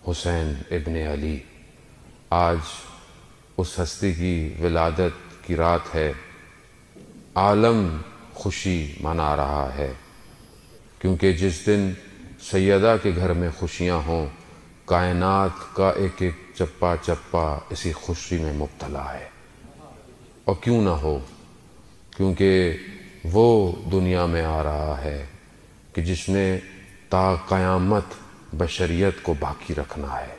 حسین ابن علی۔ آج اس ہستی کی ولادت کی رات ہے، عالم خوشی منا رہا ہے، کیونکہ جس دن سیدہ کے گھر میں خوشیاں ہوں، کائنات کا ایک ایک چپا چپا اسی خوشی میں مبتلا ہے۔ اور کیوں نہ ہو، کیونکہ وہ دنیا میں آ رہا ہے کہ جس نے تا قیامت بشریت کو باقی رکھنا ہے۔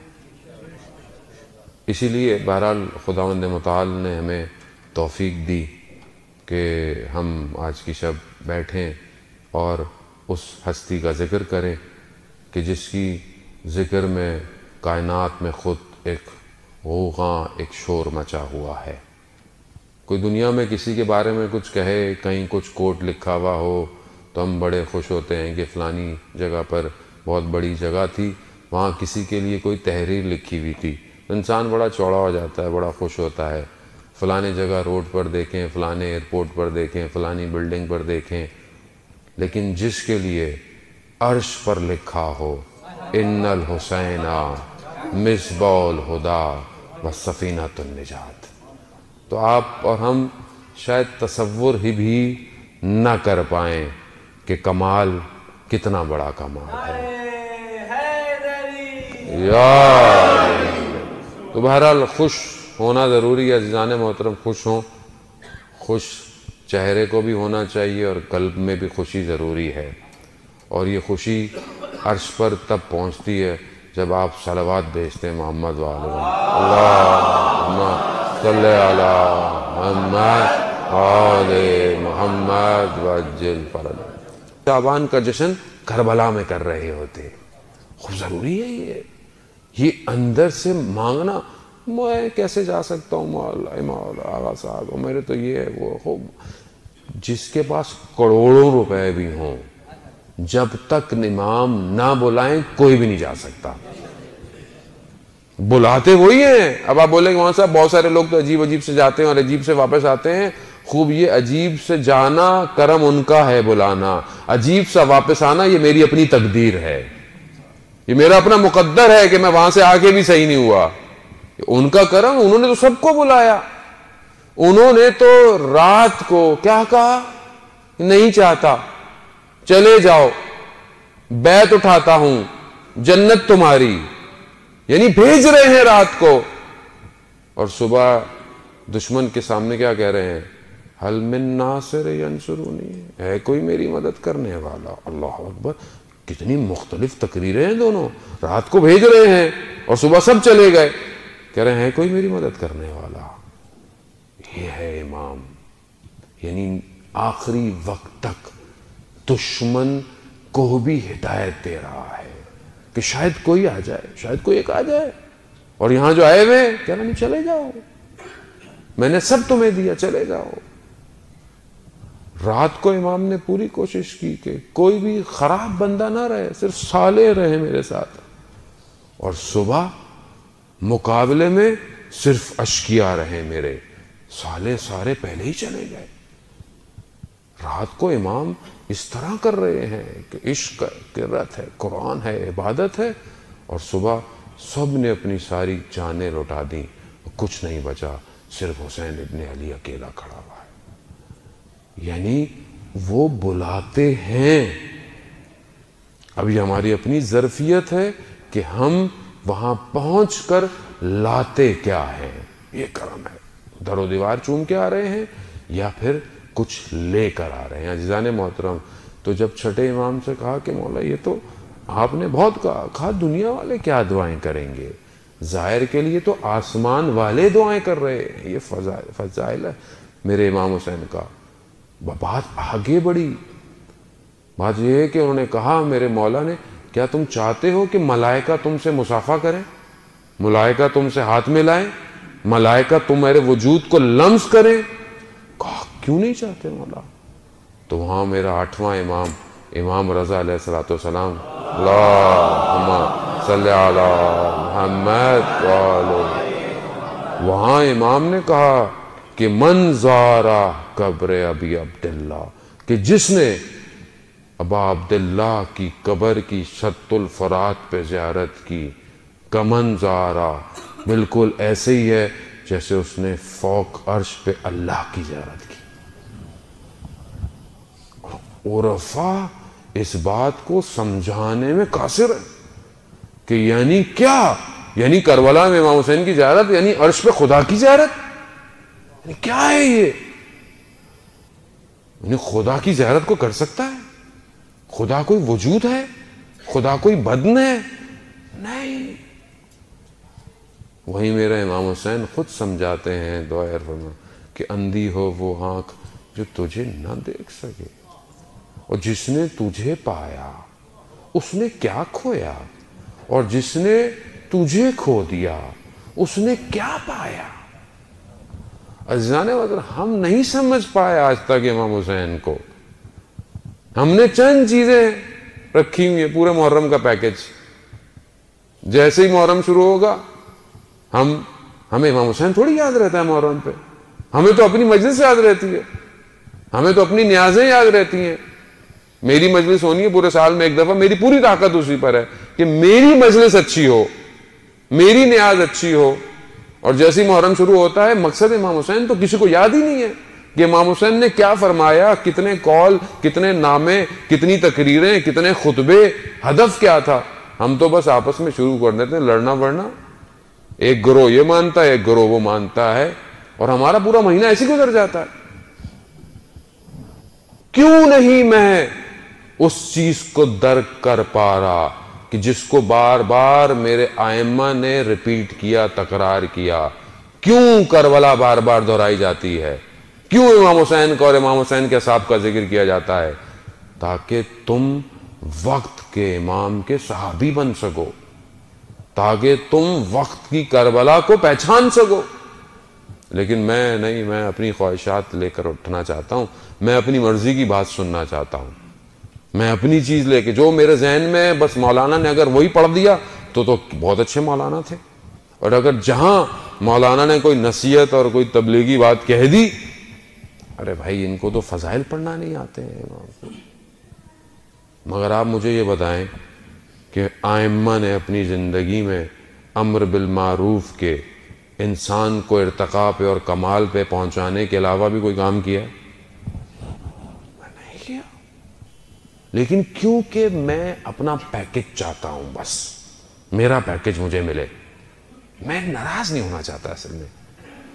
اسی لیے بہرحال خداوند متعال نے ہمیں توفیق دی کہ ہم آج کی شب بیٹھیں اور اس ہستی کا ذکر کریں کہ جس کی ذکر میں کائنات میں خود ایک غوغاں، ایک شور مچا ہوا ہے۔ کوئی دنیا میں کسی کے بارے میں کچھ کہے، کہیں کچھ کوٹ لکھا ہوا ہو تو ہم بڑے خوش ہوتے ہیں کہ فلانی جگہ پر بہت بڑی جگہ تھی، وہاں کسی کے لیے کوئی تحریر لکھی ہوئی تھی، انسان بڑا چوڑا ہو جاتا ہے، بڑا خوش ہوتا ہے۔ فلانی جگہ روڈ پر دیکھیں، فلانے ایئرپورٹ پر دیکھیں، فلانی بلڈنگ پر دیکھیں، لیکن جس کے لیے عرش پر لکھا ہو ان الحسین مصباح الہدی و سفینۃ النجات، تو آپ اور ہم شاید تصور ہی بھی نہ کر پائیں کہ کمال کتنا بڑا کمال ہے۔ تو بہرحال خوش ہونا ضروری ہے عزیزان محترم، خوش ہوں، خوش چہرے کو بھی ہونا چاہیے اور قلب میں بھی خوشی ضروری ہے۔ اور یہ خوشی عرش پر تب پہنچتی ہے جب آپ صلوات بھیجتے ہیں محمد وآلہ اللہم صلی علی محمد آل محمد وعجل فرج۔ شعبان کا جشن کربلا میں کر رہے ہوتے، خوب ضروری ہے یہ اندر سے مانگنا، میں کیسے جا سکتا ہوں مولا آغا صاحب، میرے تو یہ ہے وہ خوب۔ جس کے پاس کروڑوں روپے بھی ہوں، جب تک امام نہ بلائیں کوئی بھی نہیں جا سکتا۔ بلاتے وہی ہیں۔ اب آپ بولیں کہ وہاں صاحب بہت سارے لوگ تو عجیب عجیب سے جاتے ہیں اور عجیب سے واپس آتے ہیں۔ خوب یہ عجیب سے جانا کرم ان کا ہے، بلانا، عجیب سا واپس آنا یہ میری اپنی تقدیر ہے، یہ میرا اپنا مقدر ہے کہ میں وہاں سے آگے بھی صحیح نہیں ہوا۔ ان کا کرم، انہوں نے تو سب کو بلایا، انہوں نے تو رات کو کیا کہا، نہیں چاہتا چلے جاؤ، بیعت اٹھاتا ہوں، جنت تمہاری، یعنی بھیج رہے ہیں رات کو۔ اور صبح دشمن کے سامنے کیا کہہ رہے ہیں، حل من ناصر ینصرونی، ہے کوئی میری مدد کرنے والا۔ اللہ اکبر، کتنی مختلف تقریریں ہیں دونوں، رات کو بھیج رہے ہیں اور صبح سب چلے گئے، کہہ رہے ہیں کوئی میری مدد کرنے والا۔ یہ ہے امام، یعنی آخری وقت تک دشمن کو بھی ہدایت دے رہا ہے کہ شاید کوئی آ جائے، شاید کوئی ایک آ جائے، اور یہاں جو آئے ہوئے کہہ رہے ہیں چلے جاؤ، میں نے سب تمہیں دیا، چلے جاؤ۔ رات کو امام نے پوری کوشش کی کہ کوئی بھی خراب بندہ نہ رہے، صرف صالح رہے میرے ساتھ، اور صبح مقابلے میں صرف اشقیاء رہے میرے، صالح سارے پہلے ہی چلے گئے۔ رات کو امام اس طرح کر رہے ہیں کہ عشق قرت ہے، قرآن ہے، عبادت ہے، اور صبح سب نے اپنی ساری جانیں لوٹا دیں، کچھ نہیں بچا، صرف حسین ابن علی اکیلا کھڑا ہوا ہے۔ یعنی وہ بلاتے ہیں۔ اب یہ ہماری اپنی ظرفیت ہے کہ ہم وہاں پہنچ کر لاتے کیا ہیں، یہ کرم ہے۔ در و دیوار چوم کے آ رہے ہیں یا پھر کچھ لے کر آ رہے ہیں۔ عزیزان محترم، تو جب چھٹے امام سے کہا کہ مولا یہ تو آپ نے بہت کہا دنیا والے کیا دعائیں کریں گے، ظاہر کے لیے تو آسمان والے دعائیں کر رہے ہیں، یہ فضائل ہے میرے امام حسین کا۔ بات آگے بڑھی، بات یہ ہے کہ انہوں نے کہا میرے مولا نے، کیا تم چاہتے ہو کہ ملائکہ تم سے مصافحہ کریں، ملائکہ تم سے ہاتھ ملائیں، ملائکہ تمہارے وجود کو لمس کریں؟ کہا کیوں نہیں چاہتے مولا؟ تو وہاں میرا 8واں امام، امام رضا علیہ السلام، اللہم صلی علی محمد وہاں امام نے کہا کہ من زارا قبر ابی عبداللہ، کہ جس نے ابا عبداللہ کی قبر کی شط الفرات پہ زیارت کی، کمنظارا، بالکل ایسے ہی ہے جیسے اس نے فوق عرش پہ اللہ کی زیارت کی. عرفا اس بات کو سمجھانے میں قاصر ہے کہ یعنی کیا، یعنی کربلا میں امام حسین کی زیارت یعنی عرش پہ خدا کی زیارت، یعنی کیا ہے یہ؟ یعنی خدا کی زیارت کو کر سکتا ہے؟ خدا کوئی وجود ہے؟ خدا کوئی بدن ہے؟ نہیں. وہی میرا امام حسین خود سمجھاتے ہیں دعائے فرما کہ اندھی ہو وہ آنکھ جو تجھے نہ دیکھ سکے، اور جس نے تجھے پایا اس نے کیا کھویا، اور جس نے تجھے کھو دیا اس نے کیا پایا. عزیزان مطلب ہم نہیں سمجھ پائے آج تک امام حسین کو. ہم نے چند چیزیں رکھی ہوئی ہیں، پورے محرم کا پیکج. جیسے ہی محرم شروع ہوگا ہمیں امام حسین تھوڑی یاد رہتا ہے محرم پہ. ہمیں تو اپنی مجلس یاد رہتی ہے، ہمیں تو اپنی نیازیں یاد رہتی ہیں. میری مجلس ہونی ہے پورے سال میں ایک دفعہ، میری پوری طاقت اسی پر ہے کہ میری مجلس اچھی ہو، میری نیاز اچھی ہو. اور جیسے ہی محرم شروع ہوتا ہے مقصد امام حسین تو کسی کو یاد ہی نہیں ہے کہ امام حسین نے کیا فرمایا، کتنے قول، کتنے نامے، کتنی تقریریں، کتنے خطبے، ہدف کیا تھا. ہم تو بس آپس میں شروع کر دیتے ہیں لڑنا بڑنا، ایک گروہ یہ مانتا ہے ایک گروہ وہ مانتا ہے، اور ہمارا پورا مہینہ ایسے ہی گزر جاتا ہے. کیوں نہیں میں اس چیز کو درک کر پا رہا کہ جس کو بار بار میرے ائمہ نے ریپیٹ کیا، تکرار کیا؟ کیوں کربلا بار بار دہرائی جاتی ہے؟ کیوں امام حسین کا اور امام حسین کے اصحاب کا ذکر کیا جاتا ہے؟ تاکہ تم وقت کے امام کے صحابی بن سکو، تاکہ تم وقت کی کربلا کو پہچان سکو. لیکن میں اپنی خواہشات لے کر اٹھنا چاہتا ہوں، میں اپنی مرضی کی بات سننا چاہتا ہوں، میں اپنی چیز لے کے جو میرے ذہن میں بس مولانا نے اگر وہی پڑھ دیا تو بہت اچھے مولانا تھے. اور اگر جہاں مولانا نے کوئی نصیحت اور کوئی تبلیغی بات کہہ دی، ارے بھائی ان کو تو فضائل پڑھنا نہیں آتے ہیں. مگر آپ مجھے یہ بتائیں کہ ائمہ نے اپنی زندگی میں امر بالمعروف کے انسان کو ارتقاء پہ اور کمال پہ پہنچانے کے علاوہ بھی کوئی کام کیا؟ نہیں کیا. لیکن کیونکہ میں اپنا پیکج چاہتا ہوں، بس میرا پیکج مجھے ملے، میں ناراض نہیں ہونا چاہتا. اصل میں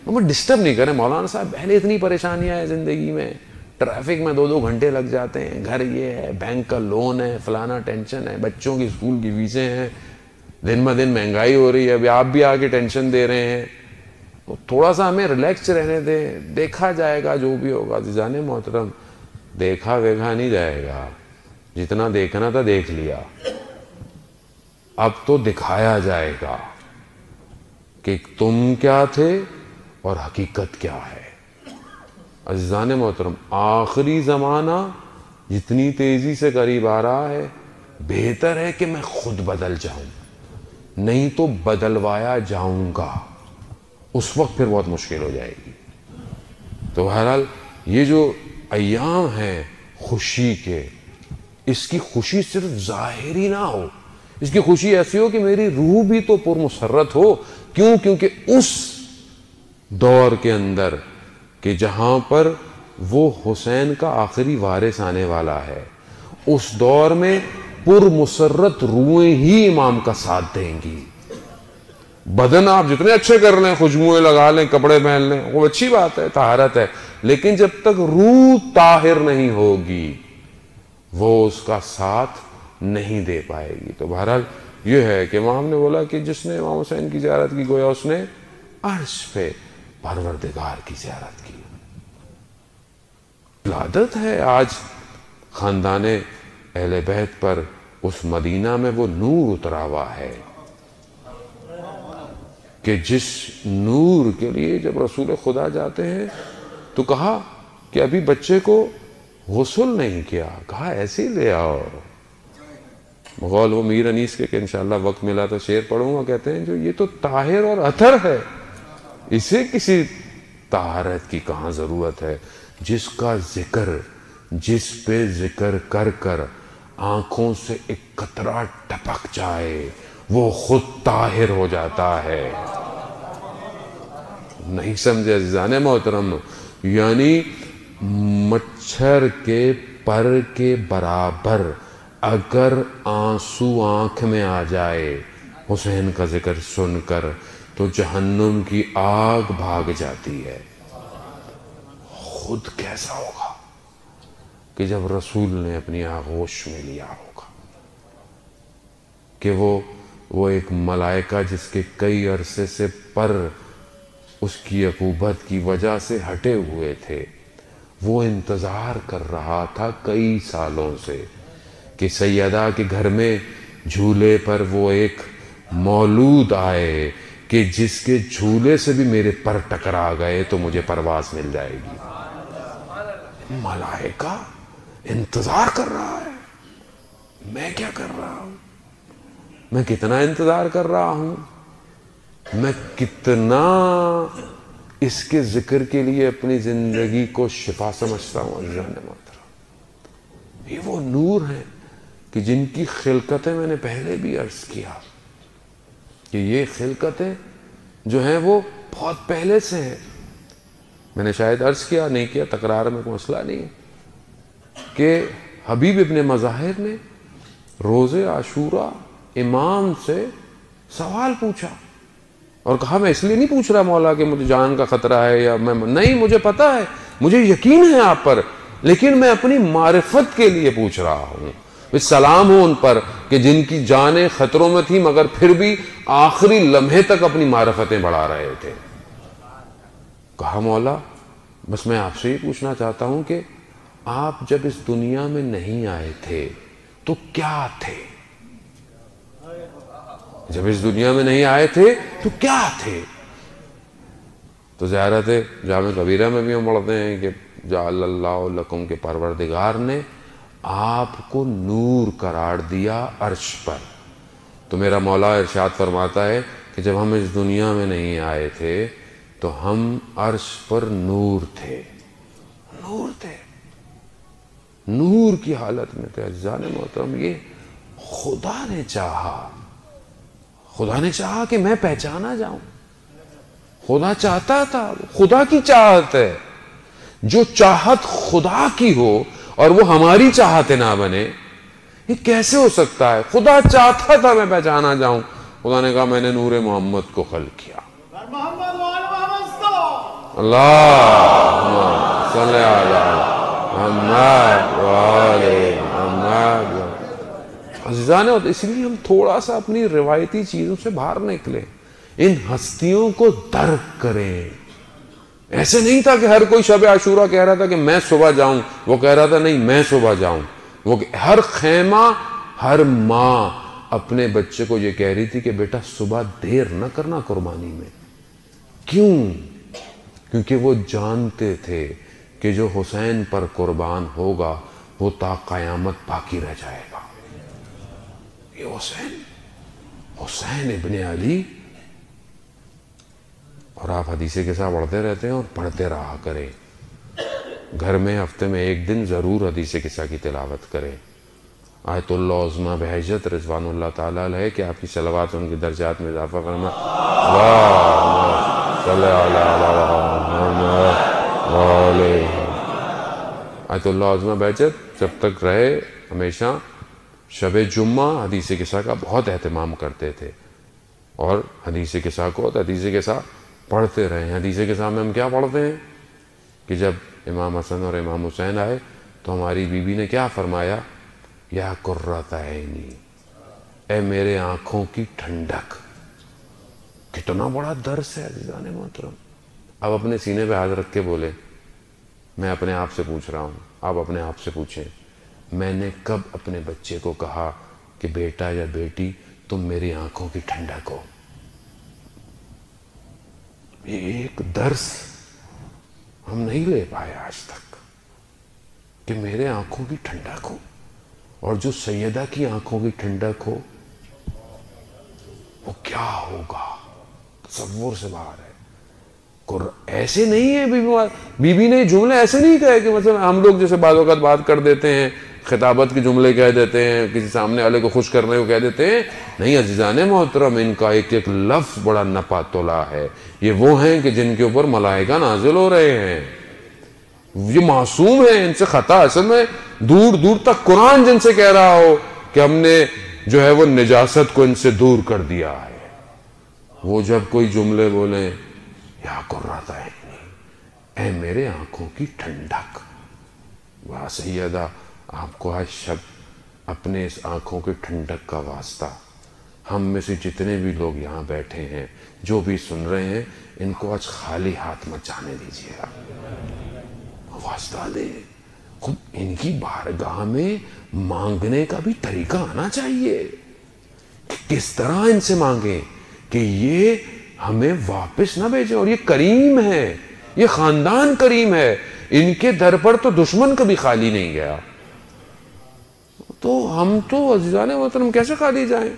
مجھے ڈسٹرب نہیں کریں مولانا صاحب، پہلے اتنی پریشانیاں ہیں زندگی میں، ٹریفک میں 2 گھنٹے لگ جاتے ہیں، گھر یہ ہے، بینک کا لون ہے، فلانا ٹینشن ہے، بچوں کی اسکول کی فیسیں ہیں، دن بہ دن مہنگائی ہو رہی ہے، ابھی آپ بھی آگے ٹینشن دے رہے ہیں. تو تھوڑا سا ہمیں ریلیکس رہنے دیں، دیکھا جائے گا جو بھی ہوگا. عزیزان محترم، دیکھا ویکھا نہیں جائے گا، جتنا دیکھنا تھا دیکھ لیا، اب تو دکھایا جائے گا کہ تم کیا تھے اور حقیقت کیا ہے. عزیزان محترم، آخری زمانہ جتنی تیزی سے قریب آ رہا ہے، بہتر ہے کہ میں خود بدل جاؤں، نہیں تو بدلوایا جاؤں گا. اس وقت پھر بہت مشکل ہو جائے گی. تو بہرحال یہ جو ایام ہیں خوشی کے، اس کی خوشی صرف ظاہری نہ ہو، اس کی خوشی ایسی ہو کہ میری روح بھی تو پرمسرت ہو. کیوں؟ کیونکہ اس دور کے اندر کہ جہاں پر وہ حسین کا آخری وارث آنے والا ہے، اس دور میں پرمسرت روحیں ہی امام کا ساتھ دیں گی. بدن آپ جتنے اچھے کر لیں، خوشبوئیں لگا لیں، کپڑے پہن لیں، وہ اچھی بات ہے، طہارت ہے، لیکن جب تک روح طاہر نہیں ہوگی وہ اس کا ساتھ نہیں دے پائے گی. تو بہرحال یہ ہے کہ امام نے بولا کہ جس نے امام حسین کی زیارت کی گویا اس نے عرش پہ پروردگار کی زیارت کی. عادت ہے آج خاندان اہل بیت پر اس مدینہ میں وہ نور اترا ہوا ہے کہ جس نور کے لیے جب رسول خدا جاتے ہیں تو کہا کہ ابھی بچے کو غسل نہیں کیا، کہا ایسے ہی لے آؤ. مغول وہ میر انیس کے کہ انشاءاللہ وقت ملا تو شعر پڑھوں گا، کہتے ہیں جو یہ تو طاہر اور اطہر ہے، اسے کسی طہارت کی کہاں ضرورت ہے. جس کا ذکر، جس پہ ذکر کر کر آنکھوں سے ایک قطرہ ٹپک جائے وہ خود طاہر ہو جاتا ہے۔ نہیں سمجھے عزیزان محترم؟ یعنی مچھر کے پر کے برابر اگر آنسو آنکھ میں آ جائے حسین کا ذکر سن کر تو جہنم کی آگ بھاگ جاتی ہے۔ خود کیسا ہوگا کہ جب رسول نے اپنی آغوش میں لیا ہوگا، کہ وہ ایک ملائکہ جس کے کئی عرصے سے پر اس کی عقوبت کی وجہ سے ہٹے ہوئے تھے، وہ انتظار کر رہا تھا کئی سالوں سے کہ سیدہ کے گھر میں جھولے پر وہ ایک مولود آئے کہ جس کے جھولے سے بھی میرے پر ٹکرا گئے تو مجھے پرواز مل جائے گی۔ ملائکہ انتظار کر رہا ہے، میں کیا کر رہا ہوں؟ میں کتنا انتظار کر رہا ہوں، میں کتنا اس کے ذکر کے لیے اپنی زندگی کو شفا سمجھتا ہوں۔ عزیزان محترم، یہ وہ نور ہیں کہ جن کی خلقتیں میں نے پہلے بھی عرض کیا کہ یہ خلقتیں جو ہیں وہ بہت پہلے سے ہیں۔ میں نے شاید عرض کیا، نہیں کیا، تکرار میں کوئی مسئلہ نہیں، کہ حبیب ابن مظاہر نے روز عاشورہ امام سے سوال پوچھا اور کہا میں اس لیے نہیں پوچھ رہا مولا کہ مجھے جان کا خطرہ ہے یا نہیں، مجھے پتا ہے، مجھے یقین ہے آپ پر، لیکن میں اپنی معرفت کے لیے پوچھ رہا ہوں۔ سلام ہو ان پر کہ جن کی جانیں خطروں میں تھیں مگر پھر بھی آخری لمحے تک اپنی معرفتیں بڑھا رہے تھے۔ کہا مولا بس میں آپ سے یہ پوچھنا چاہتا ہوں کہ آپ جب اس دنیا میں نہیں آئے تھے تو کیا تھے؟ جب اس دنیا میں نہیں آئے تھے تو کیا تھے؟ تو زیارت جامع کبیرہ میں بھی ہم پڑھتے ہیں کہ جعل اللہ لکم کے پروردگار نے آپ کو نور قرار دیا عرش پر۔ تو میرا مولا ارشاد فرماتا ہے کہ جب ہم اس دنیا میں نہیں آئے تھے تو ہم عرش پر نور تھے، نور تھے، نور کی حالت میں تھے۔ عزیزان محترم، یہ خدا نے چاہا، خدا نے چاہا کہ میں پہچانا جاؤں، خدا چاہتا تھا، خدا کی چاہت ہے۔ جو چاہت خدا کی ہو اور وہ ہماری چاہت نہ بنے، یہ کیسے ہو سکتا ہے؟ خدا چاہتا تھا میں پہچانا جاؤں، خدا نے کہا میں نے نور محمد کو خلق کیا۔ اللہم صلی علی محمد وآلہ محمد۔ عزیزان، اس لیے ہم تھوڑا سا اپنی روایتی چیزوں سے باہر نکلیں، ان ہستیوں کو درک کریں۔ ایسے نہیں تھا کہ ہر کوئی شب عاشورہ کہہ رہا تھا کہ میں صبح جاؤں، وہ کہہ رہا تھا نہیں میں صبح جاؤں۔ وہ ہر خیمہ، ہر ماں اپنے بچے کو یہ کہہ رہی تھی کہ بیٹا صبح دیر نہ کرنا قربانی میں۔ کیوں؟ کیونکہ وہ جانتے تھے کہ جو حسین پر قربان ہوگا وہ تا قیامت باقی رہ جائے گا۔ یہ حسین ابن علی، اور آپ حدیثیں کے ساتھ پڑھتے رہتے ہیں اور پڑھتے رہا کریں۔ گھر میں ہفتے میں ایک دن ضرور حدیث قصہ کی تلاوت کریں۔ آیت اللہ عظمہ بہجت رضوان اللہ تعالیٰ علیہ کہ آپ کی صلوات ان کے درجات میں اضافہ فرما۔ اللہم صلی علی محمد۔ آیت اللہ عظمہ بہجت جب تک رہے ہمیشہ شب جمعہ حدیث قصہ کا بہت اہتمام کرتے تھے، اور حدیث قصہ کو حدیث قصہ پڑھتے رہے۔ حدیث قصہ میں ہم کیا پڑھتے ہیں کہ جب امام حسن اور امام حسین آئے تو ہماری بیوی نے کیا فرمایا؟ یا قرۃ عینی، اے میرے آنکھوں کی ٹھنڈک۔ کتنا بڑا درس ہے عزیزان محترم۔ اب اپنے سینے پہ ہاتھ رکھ کے بولے، میں اپنے آپ سے پوچھ رہا ہوں، آپ اپنے آپ سے پوچھیں، میں نے کب اپنے بچے کو کہا کہ بیٹا یا بیٹی تم میری آنکھوں کی ٹھنڈک ہو؟ یہ ایک درس ہم نہیں لے پائے آج تک کہ میرے آنکھوں کی ٹھنڈک ہو، اور جو سیدہ کی آنکھوں کی ٹھنڈک ہو وہ کیا ہوگا، تصور سے باہر ہے۔ ایسے نہیں ہے، بی بی نے جملے ایسے نہیں کہے کہ مثلا ہم لوگ جیسے بعض اوقات بات کر دیتے ہیں خطابت کے جملے کہہ دیتے ہیں، کسی سامنے والے کو خوش کرنے کو کہہ دیتے ہیں. نہیں عزیزان محترم، ان کا ایک ایک لفظ بڑا نپا تولا ہے. یہ وہ ہیں کہ جن کے اوپر ملائکہ نازل ہو رہے ہیں، یہ معصوم ہیں، ان سے خطا اصل میں دور دور تک قرآن جن سے کہہ رہا ہو کہ ہم نے جو ہے وہ نجاست کو ان سے دور کر دیا ہے، وہ جب کوئی جملے بولیں، یا قرۃ عینی، اے میرے آنکھوں کی ٹھنڈک. واہ سیدہ، آپ کو آج شب اپنے اس آنکھوں کی ٹھنڈک کا واسطہ، ہم میں سے جتنے بھی لوگ یہاں بیٹھے ہیں، جو بھی سن رہے ہیں، ان کو آج خالی ہاتھ مت جانے دیجیے. آپ واسطہ دیں، خود ان کی بارگاہ میں مانگنے کا بھی طریقہ آنا چاہیے کہ کس طرح ان سے مانگیں کہ یہ ہمیں واپس نہ بھیجیں. اور یہ کریم ہے، یہ خاندان کریم ہے، ان کے در پر تو دشمن کبھی خالی نہیں گیا. تو ہم تو عزیزان محترم کیسے خالی جائیں؟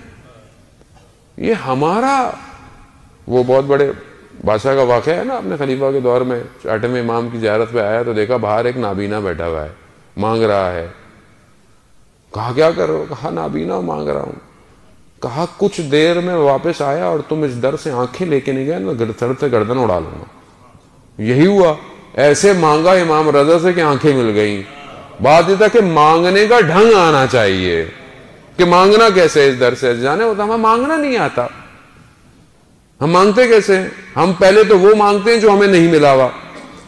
یہ ہمارا وہ بہت بڑے بادشاہ کا واقعہ ہے نا، اپنے خلیفہ کے دور میں 8ویں امام کی زیارت پہ آیا تو دیکھا باہر ایک نابینا بیٹھا ہوا ہے، مانگ رہا ہے. کہا کیا کر رہے ہو؟ کہا نابینا مانگ رہا ہوں. کہا کچھ دیر میں واپس آیا اور تم اس در سے آنکھیں لے کے نہیں گئے نا، سر سے گردن اڑا لوں گا. یہی ہوا، ایسے مانگا امام رضا سے کہ آنکھیں مل گئیں. بات یہ تھا کہ مانگنے کا ڈھنگ آنا چاہیے کہ مانگنا کیسے اس در سے. جانے ہوتا ہمیں مانگنا نہیں آتا. ہم مانگتے کیسے ہیں؟ ہم پہلے تو وہ مانگتے ہیں جو ہمیں نہیں ملا ہوا.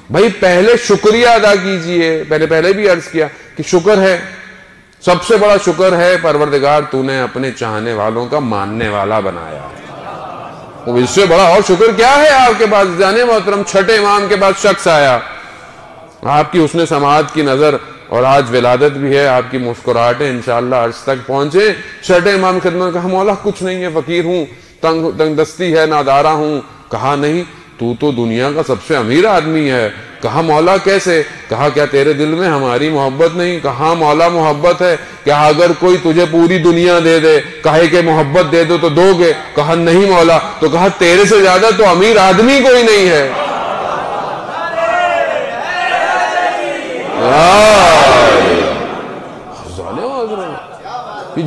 بھائی پہلے شکریہ ادا کیجئے. پہلے بھی عرض کیا کہ شکر ہے، سب سے بڑا شکر ہے پروردگار تو نے اپنے چاہنے والوں کا ماننے والا بنایا. اس سے بڑا اور شکر کیا ہے آپ کے پاس؟ جانے محترم 6 امام کے بعد شخص آیا، آپ کی حسن سماعت کی نظر، اور آج ولادت بھی ہے، آپ کی مسکراہٹیں انشاءاللہ عرش تک پہنچے. 6 امام خدمت، کہا مولا کچھ نہیں ہے، فقیر ہوں، تنگ دستی ہے، نادارہ ہوں. کہا نہیں، تو دنیا کا سب سے امیر آدمی ہے. کہا مولا کیسے؟ کہا کیا تیرے دل میں ہماری محبت نہیں؟ کہا مولا محبت ہے. کیا اگر کوئی تجھے پوری دنیا دے دے، کہے کہ محبت دے دو تو دو گے؟ کہا نہیں مولا. تو کہا تیرے سے زیادہ تو امیر آدمی کوئی نہیں ہے.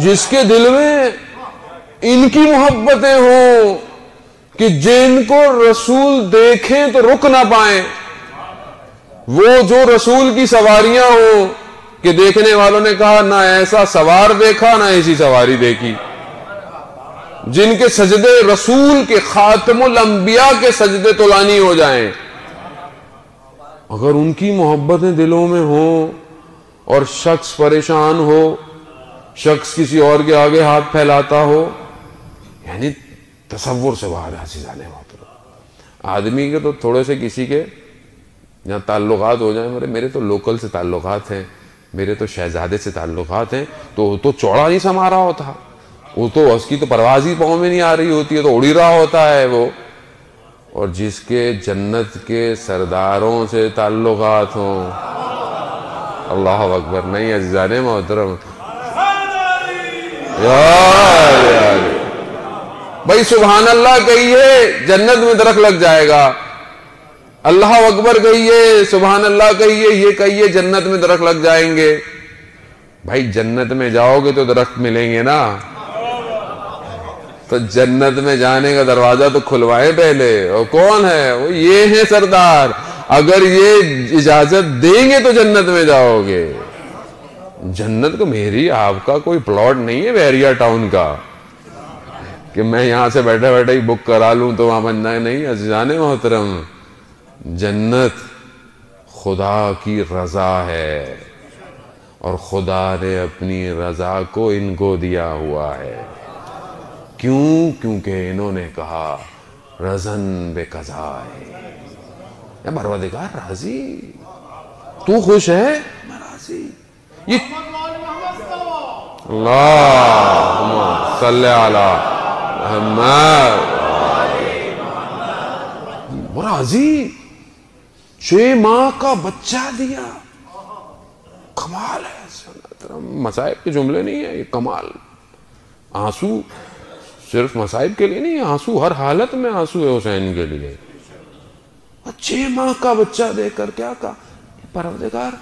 جس کے دل میں ان کی محبتیں ہوں کہ جن کو رسول دیکھیں تو رک نہ پائیں، وہ جو رسول کی سواریاں ہوں کہ دیکھنے والوں نے کہا نہ ایسا سوار دیکھا نہ ایسی سواری دیکھی، جن کے سجدے رسول کے خاتم الانبیاء کے سجدے طولانی ہو جائیں، اگر ان کی محبتیں دلوں میں ہوں اور شخص پریشان ہو، شخص کسی اور کے آگے ہاتھ پھیلاتا ہو، یعنی تصور سے باہر عزیزان محترم. آدمی کے تو تھوڑے سے کسی کے جہاں تعلقات ہو جائیں، میرے تو لوکل سے تعلقات ہیں، میرے تو شہزادے سے تعلقات ہیں، تو چوڑا نہیں سما رہا ہوتا، وہ تو اس کی تو پرواز ہی پاؤں میں نہیں آ رہی ہوتی ہے، تو اڑ ہی رہا ہوتا ہے وہ. اور جس کے جنت کے سرداروں سے تعلقات ہوں، اللہ اکبر. نہیں عزیزان محترم، بھائی سبحان اللہ کہیے جنت میں درخت لگ جائے گا، اللہ اکبر کہیے، سبحان اللہ کہیے، یہ کہیے جنت میں درخت لگ جائیں گے. بھائی جنت میں جاؤ گے تو درخت ملیں گے نا، تو جنت میں جانے کا دروازہ تو کھلوائے پہلے. اور کون ہے وہ؟ یہ ہیں سردار. اگر یہ اجازت دیں گے تو جنت میں جاؤ گے. جنت کو میری آپ کا کوئی پلاٹ نہیں ہے بحریہ ٹاؤن کا کہ میں یہاں سے بیٹھے بیٹھے ہی بک کرا لوں تو وہاں بننا ہے. نہیں عزیزان محترم، جنت خدا کی رضا ہے، اور خدا نے اپنی رضا کو ان کو دیا ہوا ہے. کیوں؟ کیونکہ انہوں نے کہا رضن بے قضا ہے. یا پروردگار راضی، تو خوش ہے میں راضی. یہ اللہم صلی علی محمد، وہ راضی. 6 ماہ کا بچہ دیا، کمال ہے. مصائب کے جملے نہیں ہے یہ، کمال. آنسو صرف مصائب کے لیے نہیں، آنسو ہر حالت میں آنسو ہے حسین کے لیے. 6 ماہ کا بچہ دے کر کیا کہا؟ پروردگار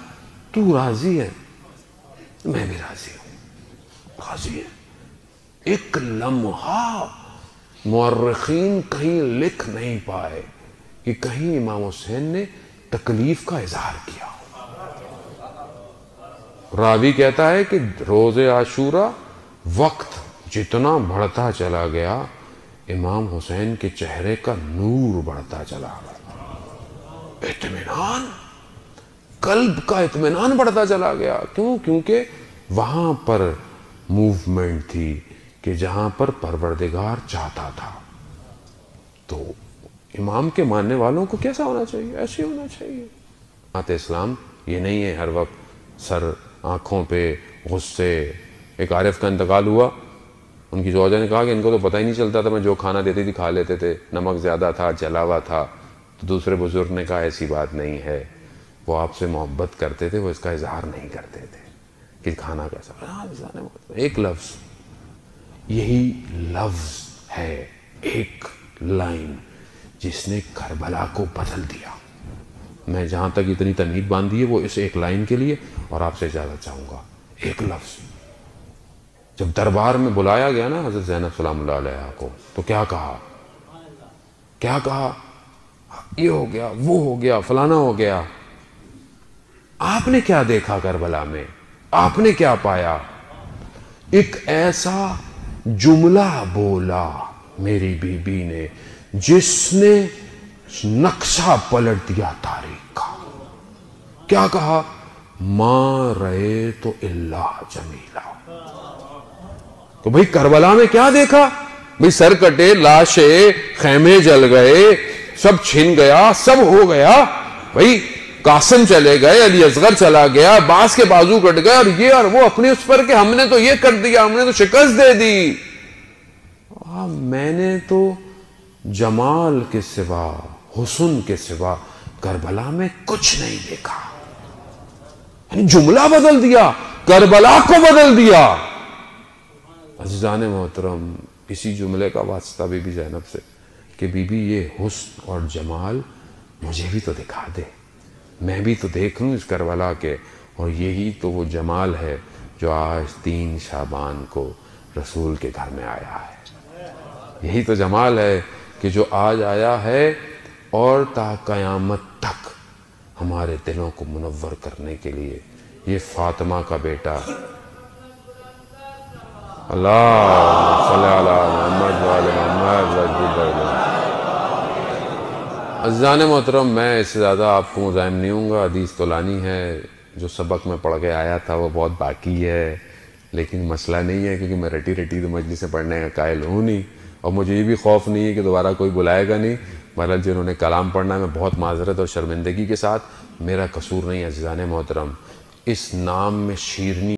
تو راضی ہے، میں بھی راضی ہوں، راضی ہے۔ ایک لمحہ مورخین کہیں لکھ نہیں پائے کہ کہیں امام حسین نے تکلیف کا اظہار کیا۔ راوی کہتا ہے کہ روز عاشورہ وقت جتنا بڑھتا چلا گیا، امام حسین کے چہرے کا نور بڑھتا چلا گیا، اطمینان، قلب کا اطمینان بڑھتا چلا گیا۔ کیوں؟ کیونکہ وہاں پر موومنٹ تھی کہ جہاں پر پروردگار چاہتا تھا۔ تو امام کے ماننے والوں کو کیسا ہونا چاہیے؟ ایسے ہونا چاہیے۔ بات اسلام یہ نہیں ہے ہر وقت سر آنکھوں پہ غصے۔ ایک عارف کا انتقال ہوا، ان کی زوجہ نے کہا کہ ان کو تو پتہ ہی نہیں چلتا تھا، میں جو کھانا دیتی تھی کھا لیتے تھے، نمک زیادہ تھا، جلا ہوا تھا۔ تو دوسرے بزرگ نے کہا ایسی بات نہیں ہے، وہ آپ سے محبت کرتے تھے، وہ اس کا اظہار نہیں کرتے تھے کہ کھانا کیسا۔ ایک لفظ، یہی لفظ ہے ایک لائن جس نے کربلا کو بدل دیا۔ میں جہاں تک اتنی تمہید باندھی ہے وہ اس ایک لائن کے لیے، اور آپ سے اجازت چاہوں گا۔ ایک لفظ جب دربار میں بلایا گیا نا حضرت زینب سلام اللہ علیہ کو، تو کیا کہا؟ کیا کہا؟ یہ ہو گیا، وہ ہو گیا، فلانا ہو گیا۔ آپ نے کیا دیکھا کربلا میں؟ آپ نے کیا پایا؟ ایک ایسا جملہ بولا میری بی بی نے جس نے نقشہ پلٹ دیا تاریخ کا۔ کیا کہا؟ ما رأیت الا جمیلا۔ تو بھئی کربلا میں کیا دیکھا؟ بھئی سر کٹے، لاشیں، خیمے جل گئے، سب چھن گیا، سب ہو گیا۔ بھئی قاسم چلے گئے، علی اصغر چلا گیا، عباس کے بازو کٹ گئے، اور یہ اور وہ اپنے اس پر کہ ہم نے تو یہ کر دیا، ہم نے تو شکست دے دی۔ میں نے تو جمال کے سوا، حسن کے سوا کربلا میں کچھ نہیں دیکھا۔ یعنی جملہ بدل دیا، کربلا کو بدل دیا۔ عزیزان محترم، اسی جملے کا واسطہ بی بی زینب سے کہ بی بی یہ حسن اور جمال مجھے بھی تو دکھا دے، میں بھی تو دیکھ لوں اس کربلا کے۔ اور یہی تو وہ جمال ہے جو آج 3 شعبان کو رسول کے گھر میں آیا ہے۔ یہی تو جمال ہے کہ جو آج آیا ہے اور تا قیامت تک ہمارے دلوں کو منور کرنے کے لیے یہ فاطمہ کا بیٹا اللہ صلی اللہ محمد وعلی محمد۔ عزیزان محترم، میں اس سے زیادہ آپ کو مزاحم نہیں ہوں گا، حدیث تو لانی ہے، جو سبق میں پڑھ کے آیا تھا وہ بہت باقی ہے، لیکن مسئلہ نہیں ہے کیونکہ میں رٹی رٹی تو مجلس سے پڑھنے کا قائل ہوں نہیں، اور مجھے یہ بھی خوف نہیں ہے کہ دوبارہ کوئی بلائے گا نہیں۔ بہرحال جنہوں نے کلام پڑھنا ہے، میں بہت معذرت اور شرمندگی کے ساتھ، میرا قصور نہیں ہے عزیزان محترم، اس نام میں شیرنی